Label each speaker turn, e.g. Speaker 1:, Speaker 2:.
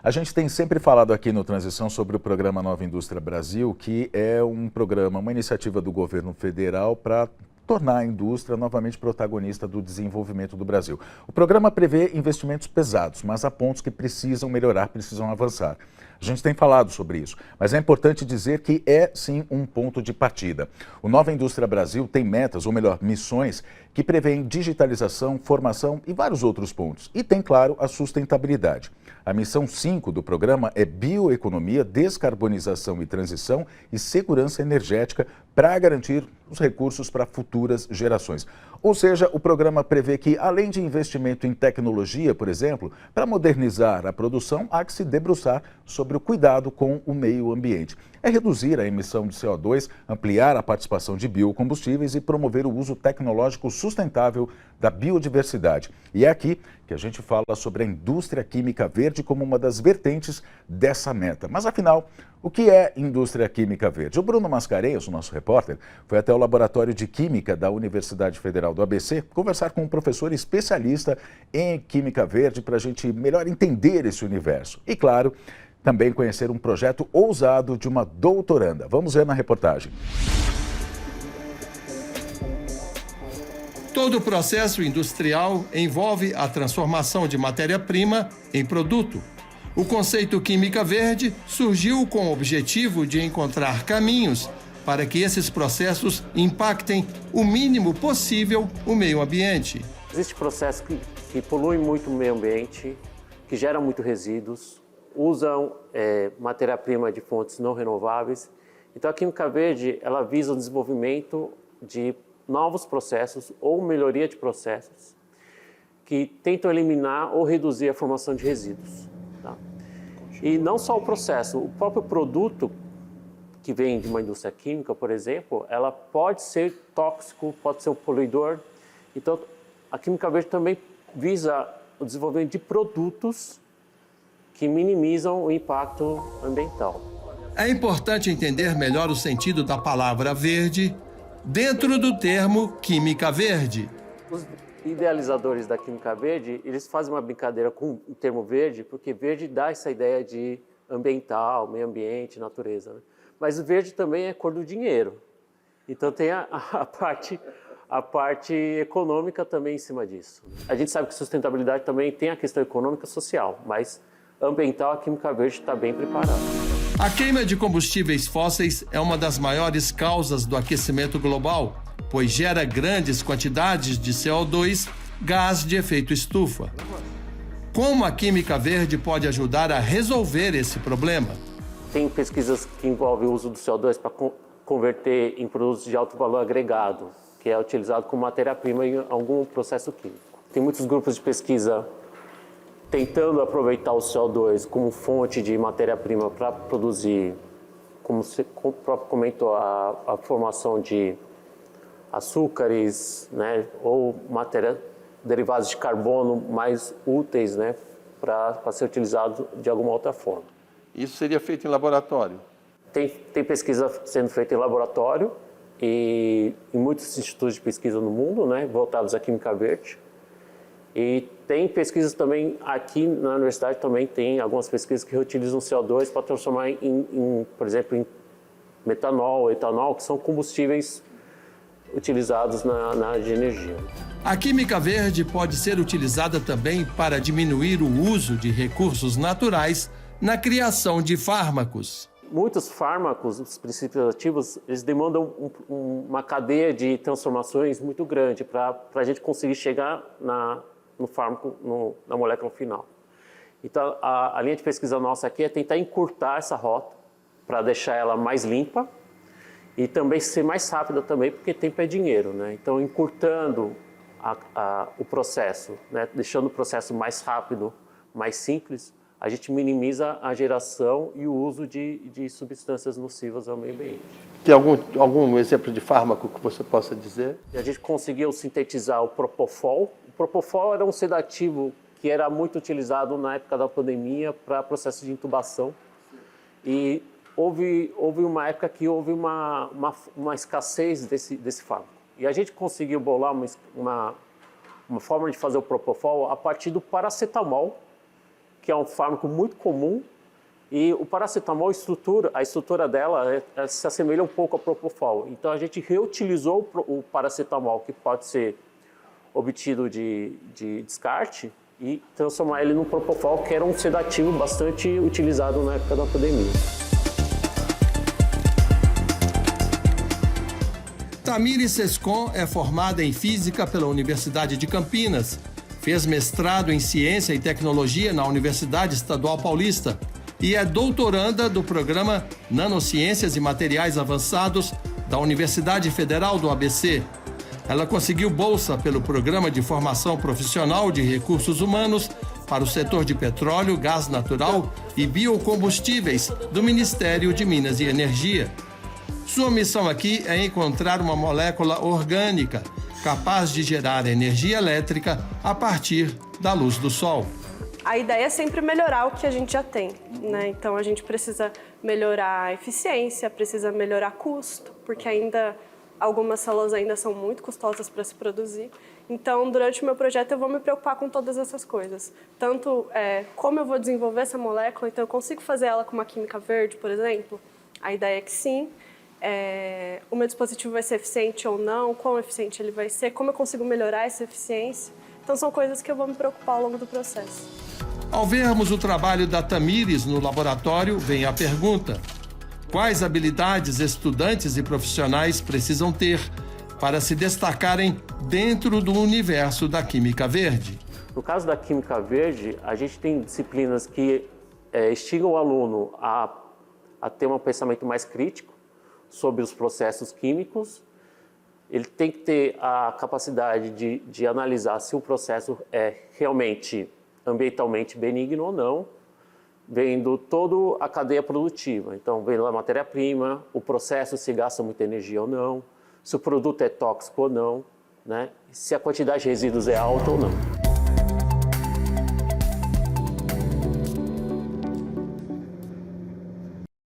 Speaker 1: A gente tem sempre falado aqui no Transição sobre o programa Nova Indústria Brasil, que é um programa, uma iniciativa do governo federal para tornar a indústria novamente protagonista do desenvolvimento do Brasil. O programa prevê investimentos pesados, mas há pontos que precisam melhorar, precisam avançar. A gente tem falado sobre isso, mas é importante dizer que é sim um ponto de partida. O Nova Indústria Brasil tem metas, ou melhor, missões, que prevêem digitalização, formação e vários outros pontos. E tem, claro, a sustentabilidade. A missão 5 do programa é bioeconomia, descarbonização e transição e segurança energética para garantir os recursos para futuras gerações. Ou seja, o programa prevê que, além de investimento em tecnologia, por exemplo, para modernizar a produção, há que se debruçar sobre o cuidado com o meio ambiente. É reduzir a emissão de CO2, ampliar a participação de biocombustíveis e promover o uso tecnológico sustentável da biodiversidade. E é aqui que a gente fala sobre a indústria química verde como uma das vertentes dessa meta. Mas afinal, o que é indústria química verde? O Bruno Mascarenhas, o nosso repórter, foi até o Laboratório de Química da Universidade Federal do ABC conversar com um professor especialista em química verde para a gente melhor entender esse universo. E claro, também conhecer um projeto ousado de uma doutoranda. Vamos ver na reportagem.
Speaker 2: Todo o processo industrial envolve a transformação de matéria-prima em produto. O conceito química verde surgiu com o objetivo de encontrar caminhos para que esses processos impactem o mínimo possível o meio ambiente.
Speaker 3: Existe processo que polui muito o meio ambiente, que gera muito resíduos, usam matéria-prima de fontes não renováveis. Então a química verde ela visa o desenvolvimento de novos processos ou melhoria de processos que tentam eliminar ou reduzir a formação de resíduos. Tá? E não só o processo, o próprio produto que vem de uma indústria química, por exemplo, ela pode ser tóxico, pode ser um poluidor. Então, a química verde também visa o desenvolvimento de produtos que minimizam o impacto ambiental.
Speaker 2: É importante entender melhor o sentido da palavra verde dentro do termo química verde.
Speaker 3: Os idealizadores da química verde, eles fazem uma brincadeira com o termo verde, porque verde dá essa ideia de ambiental, meio ambiente, natureza. Né? Mas o verde também é cor do dinheiro. Então tem a parte econômica também em cima disso. A gente sabe que sustentabilidade também tem a questão econômica e social, mas ambiental a química verde está bem preparada.
Speaker 2: A queima de combustíveis fósseis é uma das maiores causas do aquecimento global, pois gera grandes quantidades de CO2, gás de efeito estufa. Como a química verde pode ajudar a resolver esse problema?
Speaker 3: Tem pesquisas que envolvem o uso do CO2 para converter em produtos de alto valor agregado, que é utilizado como matéria-prima em algum processo químico. Tem muitos grupos de pesquisa tentando aproveitar o CO2 como fonte de matéria-prima para produzir, como o próprio comentou, a formação de açúcares, né, ou derivados de carbono mais úteis, né, para ser utilizado de alguma outra forma.
Speaker 4: Isso seria feito em laboratório?
Speaker 3: Tem pesquisa sendo feita em laboratório e em muitos institutos de pesquisa no mundo, né, voltados à química verde. E tem pesquisas também, aqui na universidade também tem algumas pesquisas que reutilizam CO2 para transformar por exemplo, em metanol, etanol, que são combustíveis utilizados na área de energia.
Speaker 2: A química verde pode ser utilizada também para diminuir o uso de recursos naturais na criação de fármacos.
Speaker 3: Muitos fármacos, os princípios ativos, eles demandam uma cadeia de transformações muito grande para a gente conseguir chegar no fármaco, na molécula final. Então, a linha de pesquisa nossa aqui é tentar encurtar essa rota para deixar ela mais limpa e também ser mais rápida também, porque tempo é dinheiro, né? Então, encurtando o processo, né? Deixando o processo mais rápido, mais simples, a gente minimiza a geração e o uso de substâncias nocivas ao meio ambiente.
Speaker 4: Tem algum exemplo de fármaco que você possa dizer?
Speaker 3: A gente conseguiu sintetizar o Propofol. O Propofol era um sedativo que era muito utilizado na época da pandemia para processo de intubação. E houve uma época que houve uma escassez desse fármaco. E a gente conseguiu bolar uma forma de fazer o Propofol a partir do paracetamol, que é um fármaco muito comum, e o paracetamol, a estrutura dela se assemelha um pouco ao Propofol. Então, a gente reutilizou o paracetamol, que pode ser obtido de descarte, e transformar ele no Propofol, que era um sedativo bastante utilizado na época da pandemia.
Speaker 2: Tamires Sescon é formada em Física pela Universidade de Campinas. Fez mestrado em Ciência e Tecnologia na Universidade Estadual Paulista e é doutoranda do programa Nanociências e Materiais Avançados da Universidade Federal do ABC. Ela conseguiu bolsa pelo Programa de Formação Profissional de Recursos Humanos para o setor de petróleo, gás natural e biocombustíveis do Ministério de Minas e Energia. Sua missão aqui é encontrar uma molécula orgânica capaz de gerar energia elétrica a partir da luz do sol.
Speaker 5: A ideia é sempre melhorar o que a gente já tem, né? Então a gente precisa melhorar a eficiência, precisa melhorar custo, porque ainda algumas células ainda são muito custosas para se produzir. Então, durante o meu projeto, eu vou me preocupar com todas essas coisas. Tanto como eu vou desenvolver essa molécula, então eu consigo fazer ela com uma química verde, por exemplo? A ideia é que sim. O meu dispositivo vai ser eficiente ou não, quão eficiente ele vai ser, como eu consigo melhorar essa eficiência. Então, são coisas que eu vou me preocupar ao longo do processo.
Speaker 2: Ao vermos o trabalho da Tamires no laboratório, vem a pergunta: quais habilidades estudantes e profissionais precisam ter para se destacarem dentro do universo da Química Verde?
Speaker 3: No caso da Química Verde, a gente tem disciplinas que instigam o aluno a ter um pensamento mais crítico sobre os processos químicos. Ele tem que ter a capacidade de analisar se o processo é realmente ambientalmente benigno ou não, vendo toda a cadeia produtiva. Então, vendo a matéria-prima, o processo se gasta muita energia ou não, se o produto é tóxico ou não, né? Se a quantidade de resíduos é alta ou não.